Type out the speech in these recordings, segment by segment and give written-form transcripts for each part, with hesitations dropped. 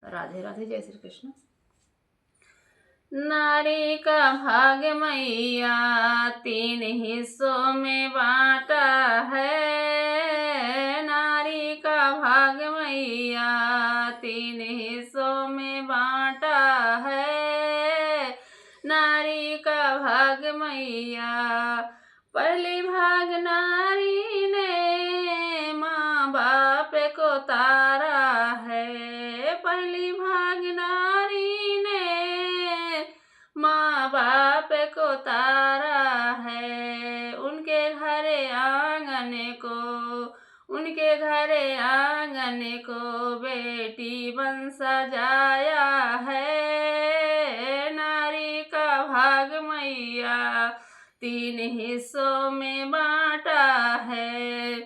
राधे राधे, जय श्री कृष्ण। नारी का भाग्य मैया तीन हिस्सों में बांटा है। नारी का भाग्य मैया तीन हिस्सों में बांटा है। नारी का भाग्य मैया पहली भाग नारी ने माँ बाप को तारा है। पहली भाग नारी ने माँ बाप को तारा है। उनके घरे आंगन को बेटी बन सजाया है। नारी का भाग मैया तीन हिस्सों में बांटा है।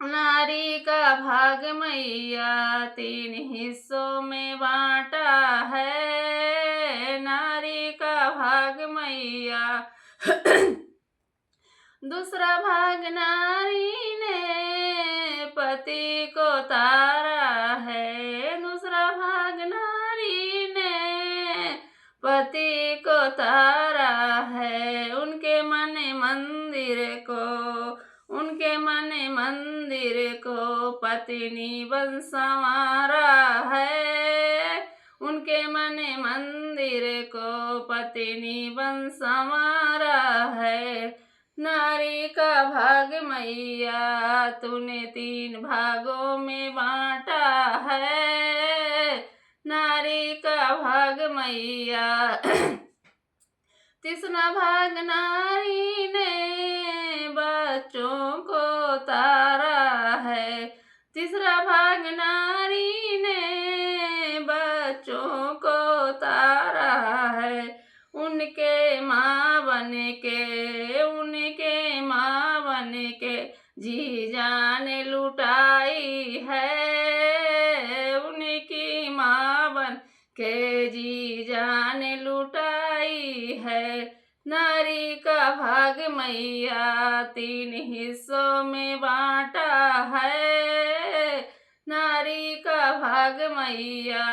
नारी का भाग मैया तीन हिस्सों में बांटा है। नारी का भाग मैया दूसरा भाग नारी ने पति को तारा है। दूसरा भाग नारी ने पति को तारा है। उनके मन मंदिर को पत्नी बन संवारा है। उनके मन मंदिर को पत्नी बन संवारा है। नारी का भाग मैया तूने तीन भागों में बांटा है। नारी का भाग मैया तीसरा भाग नारी ने बच्चों को तारा है। तीसरा भाग नारी ने बच्चों को तारा है। उनके माँ बन के जी जान लुटाई है। उनकी माँ बन के जी जान लुटाई है। नारी का भाग मैया तीन हिस्सों में बांटा है। नारी का भाग मैया